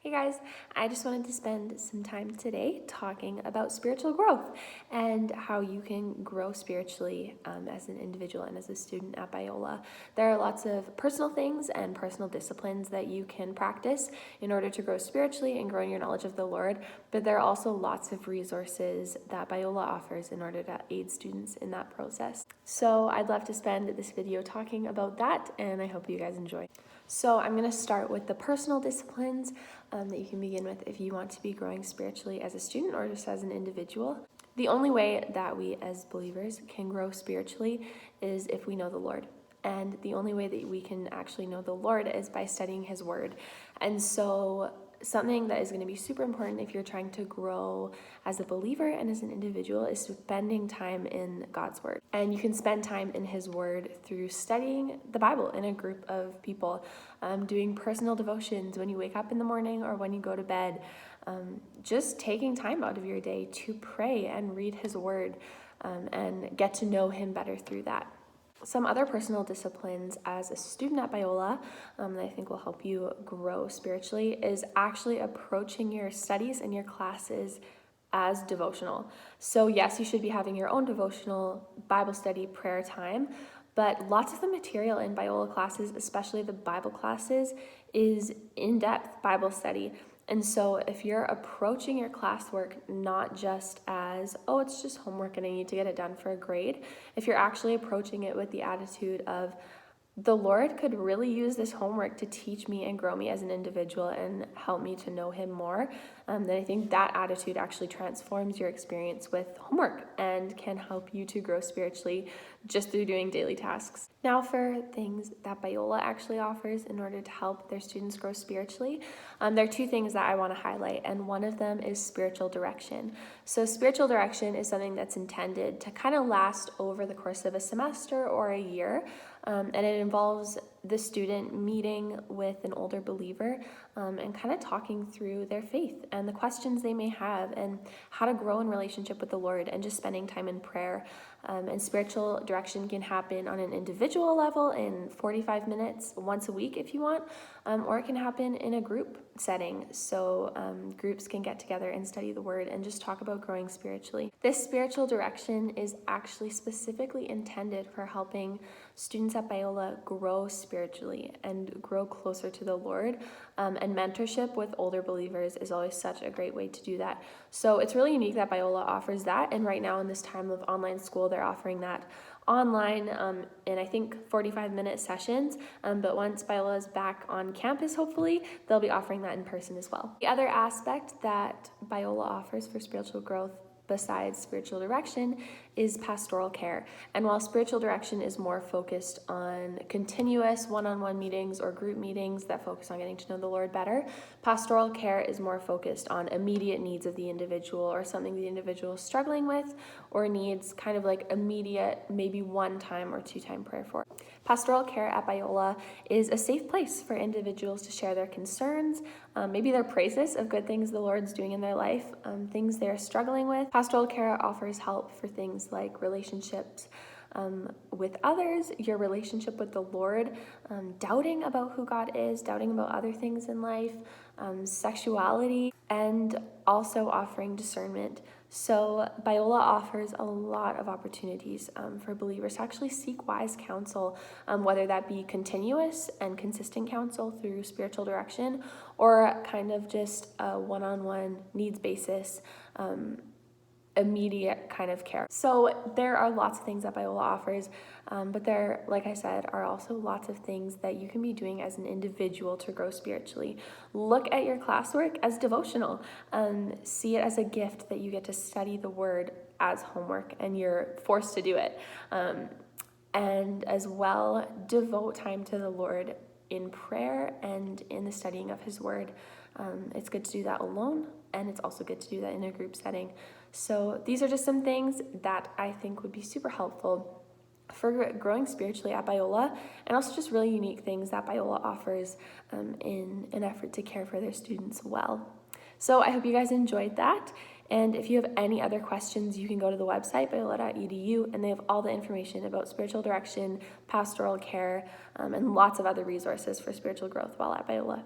Hey guys, I just wanted to spend some time today talking about spiritual growth and how you can grow spiritually as an individual and as a student at Biola. There are lots of personal things and personal disciplines that you can practice in order to grow spiritually and grow in your knowledge of the Lord, but there are also lots of resources that Biola offers in order to aid students in that process. So I'd love to spend this video talking about that, and I hope you guys enjoy. So I'm going to start with the personal disciplines that you can begin with if you want to be growing spiritually as a student or just as an individual. The only way that we as believers can grow spiritually is if we know the Lord. And the only way that we can actually know the Lord is by studying His Word. And so something that is going to be super important if you're trying to grow as a believer and as an individual is spending time in God's Word. And you can spend time in His Word through studying the Bible in a group of people, doing personal devotions when you wake up in the morning or when you go to bed, just taking time out of your day to pray and read His Word and get to know Him better through that. Some other personal disciplines as a student at Biola that I think will help you grow spiritually is actually approaching your studies and your classes as devotional. So yes, you should be having your own devotional Bible study prayer time, but lots of the material in Biola classes, especially the Bible classes, is in-depth Bible study. And so if you're approaching your classwork not just as, oh, it's just homework and I need to get it done for a grade, if you're actually approaching it with the attitude of, the Lord could really use this homework to teach me and grow me as an individual and help me to know Him more, then I think that attitude actually transforms your experience with homework and can help you to grow spiritually just through doing daily tasks. Now for things that Biola actually offers in order to help their students grow spiritually, there are two things that I want to highlight, and one of them is spiritual direction. So spiritual direction is something that's intended to kind of last over the course of a semester or a year, and it involves the student meeting with an older believer and kind of talking through their faith and the questions they may have and how to grow in relationship with the Lord and just spending time in prayer. And spiritual direction can happen on an individual level in 45 minutes once a week if you want, or it can happen in a group setting. So groups can get together and study the Word and just talk about growing spiritually. This spiritual direction is actually specifically intended for helping students at Biola grow spiritually and grow closer to the Lord. And mentorship with older believers is always such a great way to do that. So it's really unique that Biola offers that. And right now in this time of online school, they're offering that online in I think 45-minute sessions, but once Biola is back on campus, hopefully, they'll be offering that in person as well. The other aspect that Biola offers for spiritual growth besides spiritual direction is pastoral care. And while spiritual direction is more focused on continuous one-on-one meetings or group meetings that focus on getting to know the Lord better, pastoral care is more focused on immediate needs of the individual or something the individual is struggling with or needs kind of like immediate, maybe one-time or two-time prayer for. Pastoral care at Biola is a safe place for individuals to share their concerns, maybe their praises of good things the Lord's doing in their life, things they're struggling with. Pastoral care offers help for things like relationships with others, your relationship with the Lord, doubting about who God is, doubting about other things in life, sexuality, and also offering discernment. So Biola offers a lot of opportunities for believers to actually seek wise counsel, whether that be continuous and consistent counsel through spiritual direction or kind of just a one-on-one needs basis, immediate kind of care. So there are lots of things that Biola offers, but there, like I said, are also lots of things that you can be doing as an individual to grow spiritually. Look at your classwork as devotional. See it as a gift that you get to study the Word as homework and you're forced to do it. And as well, devote time to the Lord in prayer and in the studying of His Word. It's good to do that alone, and it's also good to do that in a group setting. So these are just some things that I think would be super helpful for growing spiritually at Biola, and also just really unique things that Biola offers in an effort to care for their students well. So I hope you guys enjoyed that. And if you have any other questions, you can go to the website, biola.edu, and they have all the information about spiritual direction, pastoral care, and lots of other resources for spiritual growth while at Biola.